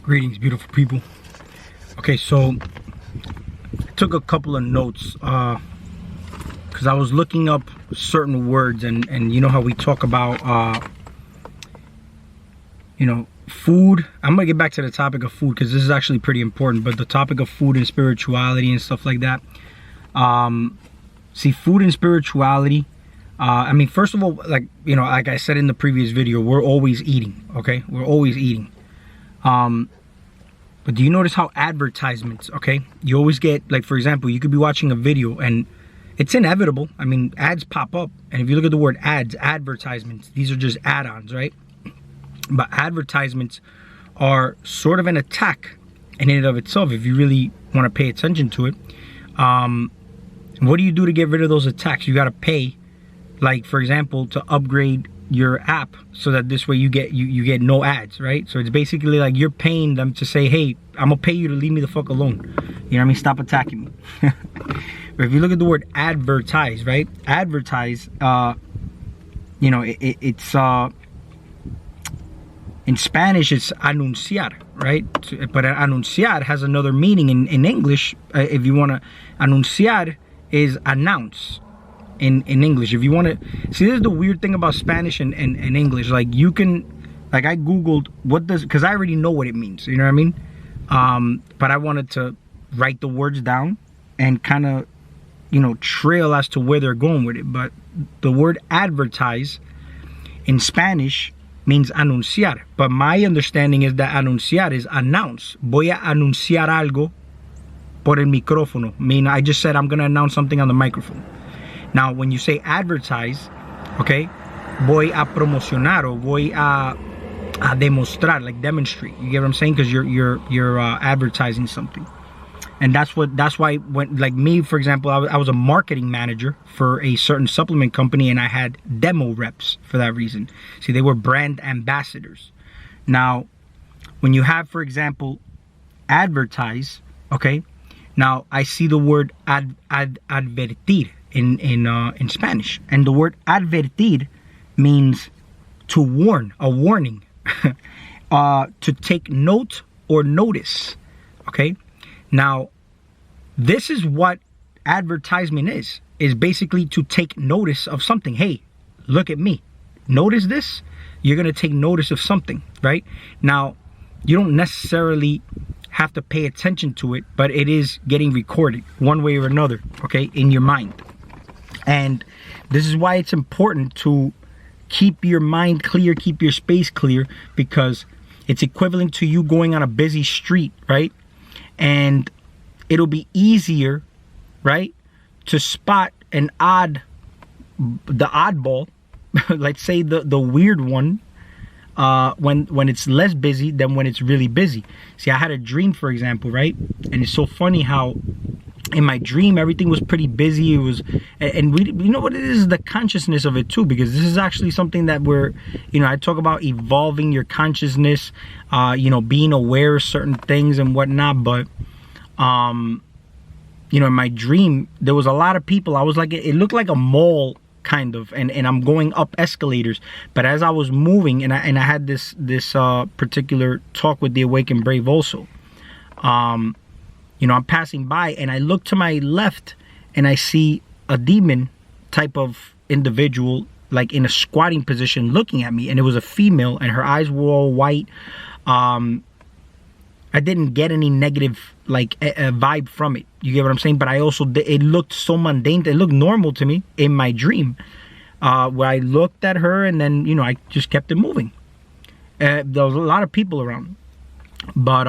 Greetings, beautiful people. Okay, so I took a couple of notes because I was looking up certain words, and you know how we talk about food. I'm gonna get back to the topic of food because this is actually pretty important, but the topic of food and spirituality and stuff like that. See, food and spirituality, I mean, first of all, like I said in the previous video, we're always eating. Okay, we're always eating. But do you notice how advertisements, okay, you always get, like, for example, you could be watching a video and it's inevitable. I mean, ads pop up, and if you look at the word ads, advertisements, these are just add-ons, right? But advertisements are sort of an attack in and of itself if you really want to pay attention to it. What do you do to get rid of those attacks? You got to pay, like, for example, to upgrade your app so that this way you get no ads, right? So it's basically like you're paying them to say, hey, I'm gonna pay you to leave me the fuck alone. You know what I mean? Stop attacking me. But if you look at the word advertise, right? Advertise, it's in Spanish it's anunciar, right? But anunciar has another meaning in English. If you want to, anunciar is announce. In English, if you want to see, this is the weird thing about Spanish and English. Like, you can, like, I googled what does, because I already know what it means, you know what I mean? But I wanted to write the words down and kind of trail as to where they're going with it. But the word advertise in Spanish means anunciar, but my understanding is that anunciar is announce. Voy a anunciar algo por el micrófono. I mean, I just said I'm gonna announce something on the microphone. Now, when you say advertise, okay, voy a promocionar or voy a demostrar, like demonstrate. You get what I'm saying? Because you're advertising something, and that's why when, like me, for example, I was a marketing manager for a certain supplement company, and I had demo reps for that reason. See, they were brand ambassadors. Now, when you have, for example, advertise, okay, now I see the word advertir in Spanish, and the word advertir means to warn, a warning, to take note or notice. Okay, now this is what advertisement is basically to take notice of something. Hey, look at me, notice this. You're gonna take notice of something, right? Now, you don't necessarily have to pay attention to it, but it is getting recorded one way or another, okay, in your mind. And this is why it's important to keep your mind clear, keep your space clear, because it's equivalent to you going on a busy street, right? And it'll be easier, right, to spot the oddball, let's say the weird one, when it's less busy than when it's really busy. See, I had a dream, for example, right? And it's so funny how in my dream everything was pretty busy. It was, and we, you know what it is, the consciousness of it too, because this is actually something that we're, I talk about evolving your consciousness, being aware of certain things and whatnot. But in my dream there was a lot of people. I was like, it looked like a mall kind of, and I'm going up escalators, but as I was moving, and I had this particular talk with the Awakened Brave also, I'm passing by and I look to my left and I see a demon type of individual, like in a squatting position, looking at me, and it was a female and her eyes were all white. I didn't get any negative a vibe from it. You get what I'm saying? But I also, it looked so mundane. It looked normal to me in my dream, where I looked at her and then, I just kept it moving. There was a lot of people around. But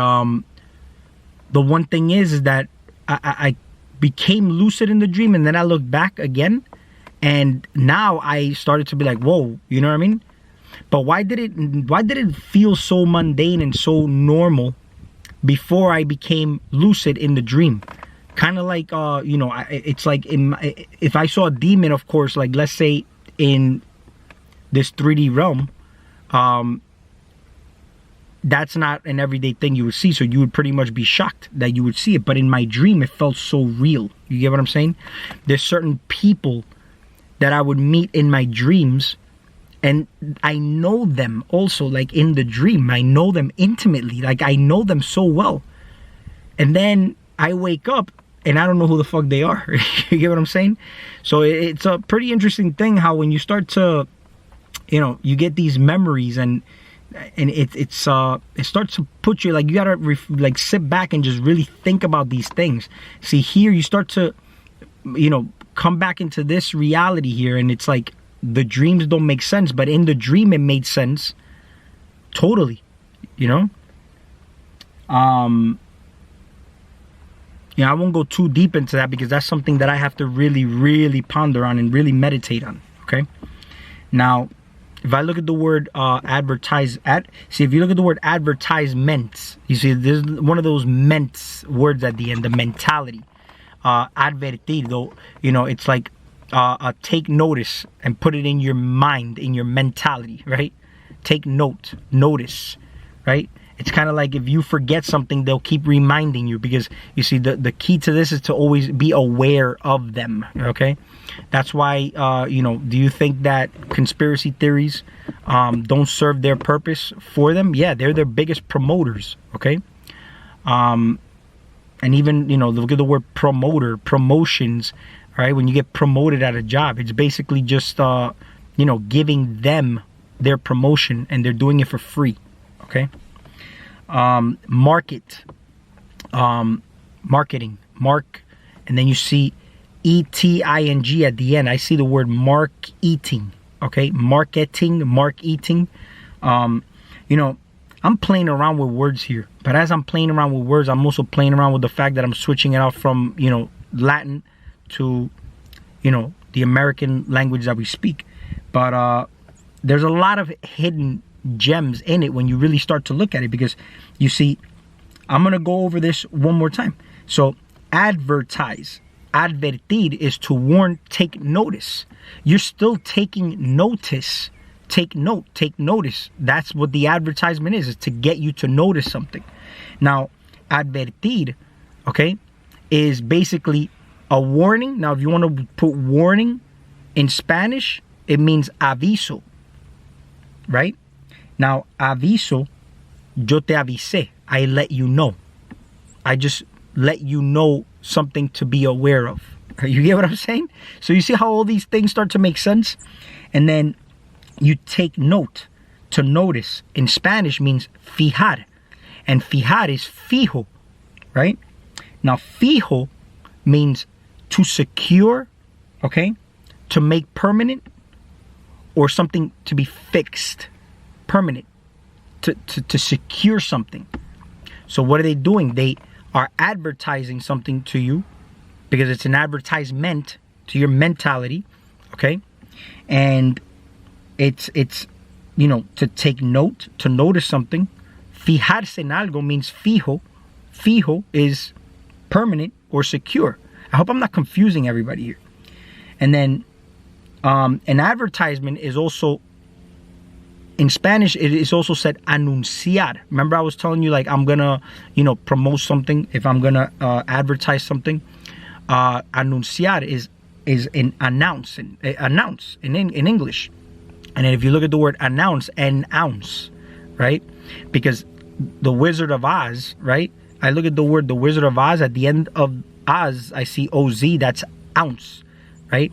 the one thing is that I became lucid in the dream, and then I looked back again, and now I started to be like, whoa, you know what I mean? But why did it feel so mundane and so normal before I became lucid in the dream? Kind of like, it's like if I saw a demon, of course, like let's say in this 3D realm, that's not an everyday thing you would see, so you would pretty much be shocked that you would see it. But in my dream, it felt so real. You get what I'm saying? There's certain people that I would meet in my dreams, And I know them also, like in the dream. I know them intimately. Like I know them so well. And then I wake up and I don't know who the fuck they are. You get what I'm saying? So it's a pretty interesting thing how when you start to, you know, you get these memories and it starts to put you, like, you gotta like sit back and just really think about these things. See, here you start to, you know, come back into this reality here, and it's like the dreams don't make sense, but in the dream it made sense totally, you know. Yeah, I won't go too deep into that because that's something that I have to really ponder on and really meditate on. Okay, now if I look at the word see, if you look at the word advertisements, you see there's one of those ments words at the end, the mentality. Advertir, though, you know, it's like take notice and put it in your mind, in your mentality, right? Take notice, right? It's kind of like if you forget something, they'll keep reminding you, because you see the key to this is to always be aware of them. Okay, that's why you know, do you think that conspiracy theories don't serve their purpose for them? Yeah, they're their biggest promoters. Okay, and even, you know, look at the word promoter, promotions. All right, when you get promoted at a job, it's basically just you know, giving them their promotion, and they're doing it for free. Okay. Market, marketing, mark, and then you see E-T-I-N-G at the end. I see the word mark-eating, okay? Marketing, mark-eating. You know, I'm playing around with words here, but as I'm playing around with words, I'm also playing around with the fact that I'm switching it out from, you know, Latin to, you know, the American language that we speak. But there's a lot of hidden gems in it when you really start to look at it, because you see, I'm gonna go over this one more time. So advertise, advertir is to warn, take notice. You're still taking notice. Take note, take notice. That's what the advertisement is to get you to notice something. Now, advertir, okay, is basically a warning. Now, if you want to put warning in Spanish, it means aviso, right? Now, aviso, yo te avisé. I let you know. I just let you know something to be aware of. You get what I'm saying? So you see how all these things start to make sense? And then you take note. To notice in Spanish means fijar. And fijar is fijo, right? Now, fijo means to secure, okay? To make permanent, or something to be fixed. Permanent, to secure something. So what are they doing? They are advertising something to you, because it's an advertisement to your mentality, okay? And it's you know, to take note, to notice something. Fijarse en algo means fijo. Fijo is permanent or secure. I hope I'm not confusing everybody here. And then an advertisement is also, in Spanish, it is also said anunciar. Remember I was telling you, like, I'm gonna, you know, promote something, if I'm gonna advertise something. Anunciar is an announce, in English. And then if you look at the word announce, right? Because the Wizard of Oz, right? I look at the word the Wizard of Oz, at the end of Oz, I see OZ, that's ounce, right?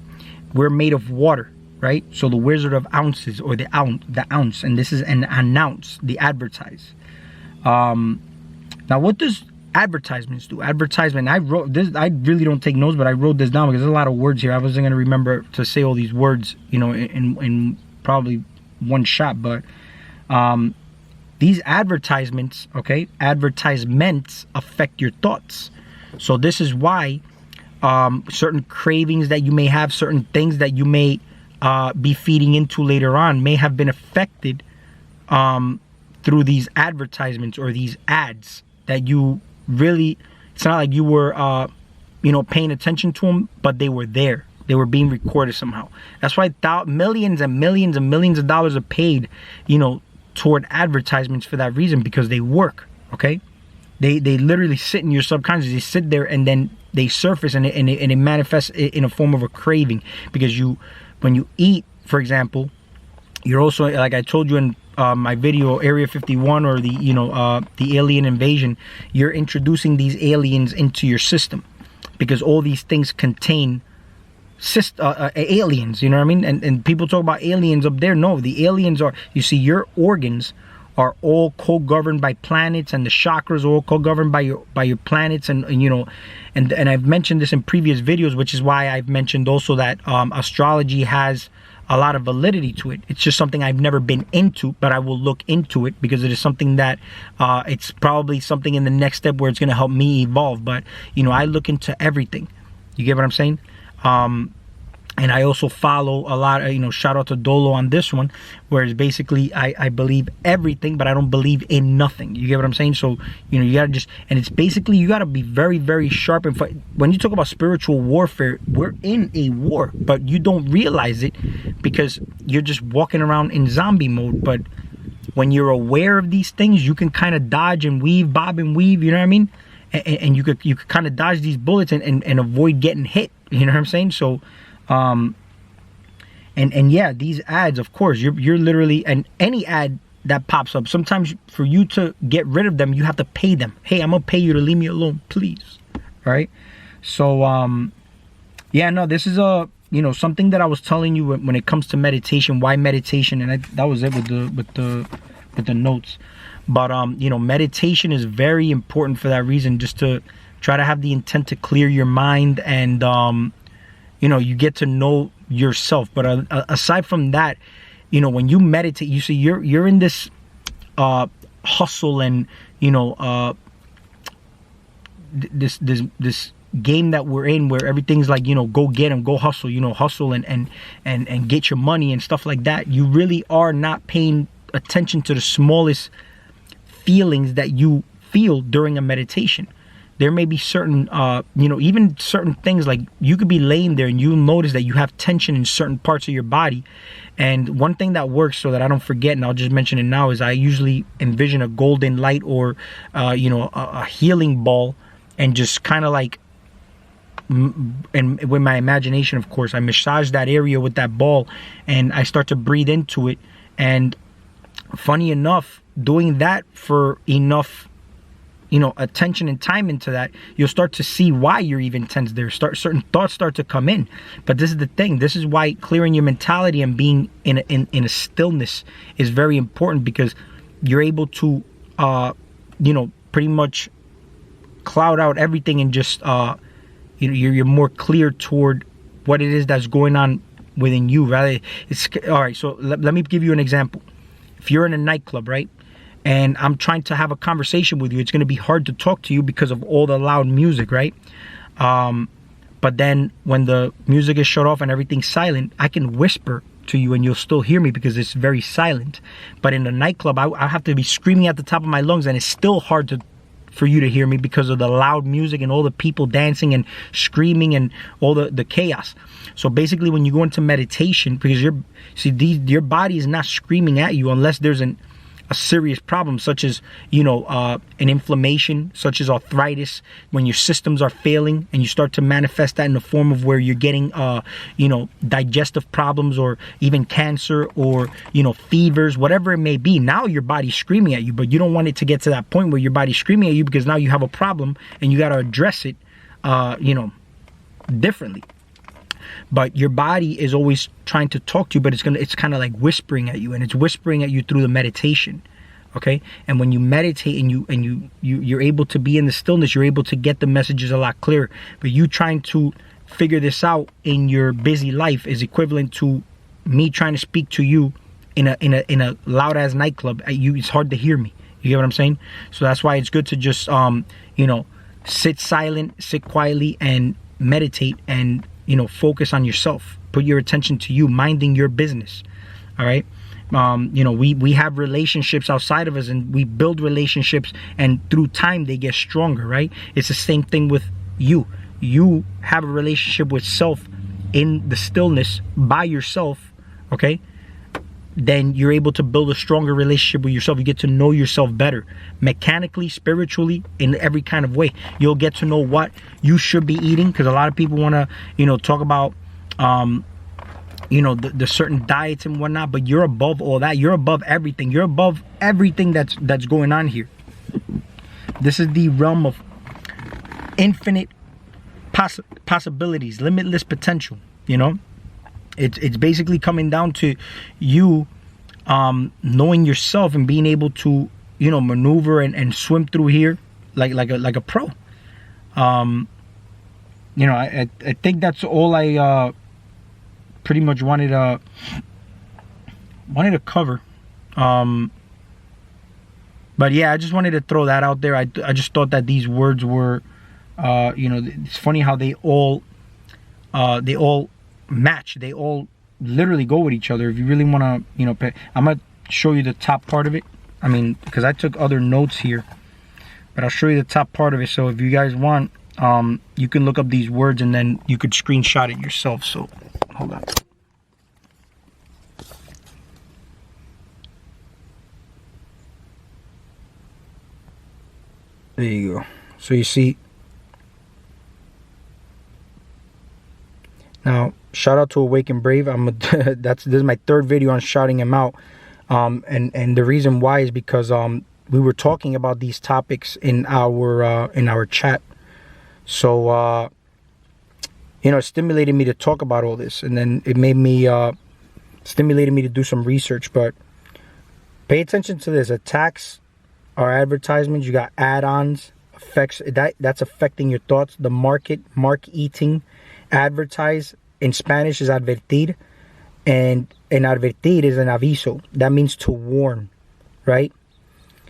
We're made of water. Right? So the Wizard of Ounces, or the ounce, and this is an announce, the advertise. Now, what does advertisements do? Advertisement, I wrote this, I really don't take notes, but I wrote this down because there's a lot of words here. I wasn't going to remember to say all these words, you know, in probably one shot. But these advertisements, okay, advertisements affect your thoughts. So this is why certain cravings that you may have, certain things that you may be feeding into later on may have been affected through these advertisements or these ads that you really, it's not like you were you know, paying attention to them, but they were there. They were being recorded somehow. That's why millions and millions and millions of dollars are paid, you know, toward advertisements for that reason, because they work. Okay, they literally sit in your subconscious. They sit there and then they surface, and it manifests in a form of a craving, because when you eat, for example, You're also, like I told you in my video, Area 51, or the alien invasion, you're introducing these aliens into your system, because all these things contain aliens, you know what I mean? And people talk about aliens up there. No, the aliens are, you see, your organs are all co-governed by planets, and the chakras are all co-governed by your planets, and I've mentioned this in previous videos, which is why I've mentioned also that astrology has a lot of validity to it. It's just something I've never been into, but I will look into it, because it is something that it's probably something in the next step where it's going to help me evolve. But I look into everything. You get what I'm saying? And I also follow a lot of, shout out to Dolo on this one, whereas basically I believe everything, but I don't believe in nothing. You get what I'm saying? So, you gotta just, and it's basically, you gotta be very, very sharp. And when you talk about spiritual warfare, we're in a war, but you don't realize it because you're just walking around in zombie mode. But when you're aware of these things, you can kind of dodge and weave, bob and weave, you know what I mean? And you could kind of dodge these bullets and avoid getting hit, you know what I'm saying? So, and yeah, these ads, of course, you're literally, and any ad that pops up, sometimes for you to get rid of them, you have to pay them. Hey, I'm gonna pay you to leave me alone, please. Right? So yeah, no, this is something that I was telling you when it comes to meditation. Why meditation? And that was it with the notes. But meditation is very important for that reason, just to try to have the intent to clear your mind, and you get to know yourself. But aside from that, when you meditate, you see you're in this hustle, and this game that we're in, where everything's like, go get them, go hustle, hustle and get your money and stuff like that. You really are not paying attention to the smallest feelings that you feel during a meditation. There may be certain, even certain things, like you could be laying there and you'll notice that you have tension in certain parts of your body. And one thing that works, so that I don't forget, and I'll just mention it now, is I usually envision a golden light, or, a healing ball, and just kind of like, and with my imagination, of course, I massage that area with that ball, and I start to breathe into it. And funny enough, doing that for enough attention and time into that, you'll start to see why you're even tense there. Certain thoughts start to come in. But this is the thing. This is why clearing your mentality and being in a stillness is very important, because you're able to pretty much cloud out everything, and just you're more clear toward what it is that's going on within you. Rather, it's all right. So let me give you an example. If you're in a nightclub, right, and I'm trying to have a conversation with you, it's going to be hard to talk to you because of all the loud music, right? But then when the music is shut off and everything's silent, I can whisper to you and you'll still hear me because it's very silent. But in a nightclub, I have to be screaming at the top of my lungs, and it's still hard for you to hear me because of the loud music and all the people dancing and screaming and all the chaos. So basically, when you go into meditation, because your body is not screaming at you unless there's a serious problem, such as an inflammation, such as arthritis, when your systems are failing, and you start to manifest that in the form of where you're getting digestive problems, or even cancer, or fevers, whatever it may be. Now your body's screaming at you, but you don't want it to get to that point where your body's screaming at you, because now you have a problem and you got to address it differently. But your body is always trying to talk to you, but it's kind of like whispering at you, and it's whispering at you through the meditation. Okay? And when you meditate and you're able to be in the stillness, you're able to get the messages a lot clearer. But you trying to figure this out in your busy life is equivalent to me trying to speak to you in a loud ass nightclub. It's hard to hear me. You get what I'm saying? So that's why it's good to just sit silent, sit quietly, and meditate, and focus on yourself. Put your attention to you, minding your business. All right. We have relationships outside of us, and we build relationships, and through time they get stronger, right? It's the same thing with you. You have a relationship with self in the stillness by yourself, okay? Then you're able to build a stronger relationship with yourself. You get to know yourself better, mechanically, spiritually, in every kind of way. You'll get to know what you should be eating, because a lot of people want to, talk about, you know, the certain diets and whatnot, but you're above all that. You're above everything. You're above everything that's going on here. This is the realm of infinite possibilities, limitless potential. You know, it's basically coming down to you knowing yourself and being able to, you know, maneuver and swim through here like a pro. You know, I think that's all I pretty much wanted to cover. But yeah, I just wanted to throw that out there. I just thought that these words were, you know, it's funny how they all match. They all literally go with each other. If you really want to, you know, I'm gonna show you the top part of it. I mean, because I took other notes here, but I'll show you the top part of it. So if you guys want, you can look up these words and then you could screenshot it yourself. So hold on. There you go. So you see. Now, shout out to Awake and Brave. This is my third video on shouting him out. And the reason why is because we were talking about these topics in our chat. So you know, it stimulated me to talk about all this, and then it made me stimulated me to do some research. But pay attention to this. Attacks are advertisements. You got add-ons, effects, that's affecting your thoughts. The mark eating. Advertise in Spanish is advertir, and an advertir is an aviso. That means to warn, right?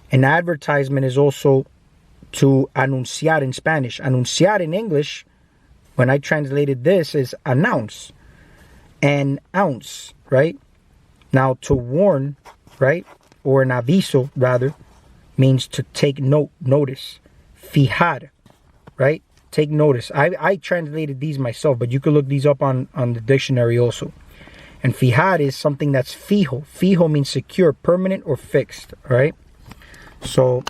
An advertisement is also to anunciar in Spanish. Anunciar in English, when I translated this, is announce. An ounce, right? Now, to warn, right? Or an aviso, rather, means to take notice. Fijar, right? Take notice. I translated these myself, but you could look these up on the dictionary also. And fijar is something that's fijo. Fijo means secure, permanent, or fixed, all right? So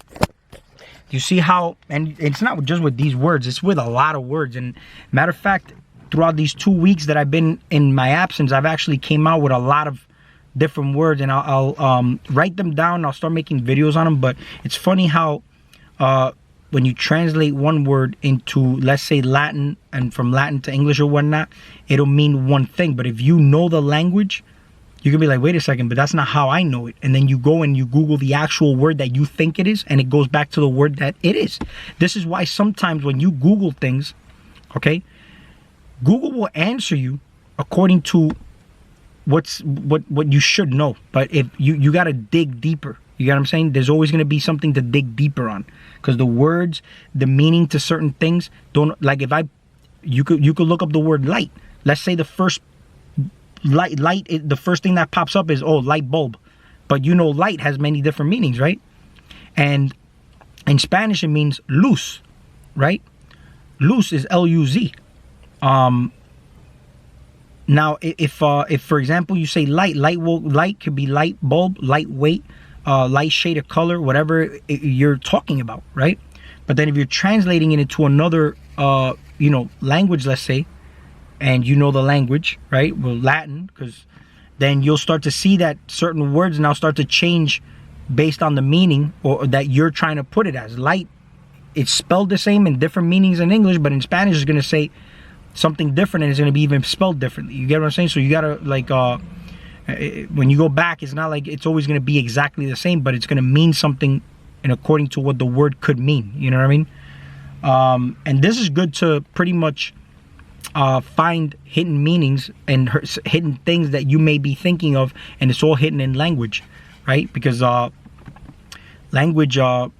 you see how, and it's not just with these words, it's with a lot of words. And matter of fact, throughout these 2 weeks that I've been in my absence, I've actually came out with a lot of different words, and I'll write them down. I'll start making videos on them. But it's funny how when you translate one word into, let's say, Latin, and from Latin to English or whatnot, it'll mean one thing. But if you know the language, you can be like, wait a second, but that's not how I know it. And then you go and you Google the actual word that you think it is, and it goes back to the word that it is. This is why sometimes when you Google things, okay, Google will answer you according to what you should know. But if you got to dig deeper. You get what I'm saying? There's always going to be something to dig deeper on, because the words, the meaning to certain things don't, like if you could look up the word light. Let's say the first light, the first thing that pops up is, oh, light bulb. But you know, light has many different meanings, right? And in Spanish it means luz, right? Luz is L-U-Z. Now if for example you say light could be light bulb, lightweight, light shade of color, whatever you're talking about, right? But then if you're translating it into another you know, language, let's say, and you know the language, right? Well, Latin, because then you'll start to see that certain words now start to change based on the meaning or that you're trying to put it as. Light, it's spelled the same in different meanings in English, but in Spanish it's going to say something different, and it's going to be even spelled differently. You get what I'm saying? So you got to, like, when you go back, it's not like it's always going to be exactly the same, but it's going to mean something and according to what the word could mean. You know what I mean? And this is good to pretty much find hidden meanings and hidden things that you may be thinking of, and it's all hidden in language, right? Because language, you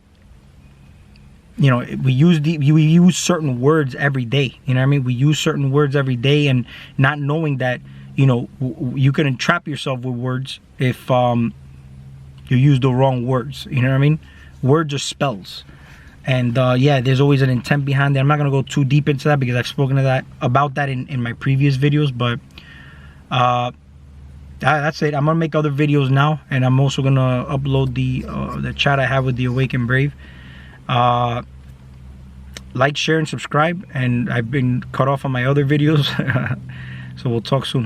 know, we use certain words every day. You know what I mean? We use certain words every day, and not knowing that, you know, you can entrap yourself with words if you use the wrong words. You know what I mean? Words are spells. And yeah, there's always an intent behind it. I'm not going to go too deep into that because I've spoken about that in my previous videos. But that's it. I'm going to make other videos now. And I'm also going to upload the chat I have with the Awake and Brave. Like, share, and subscribe. And I've been cut off on my other videos. So we'll talk soon.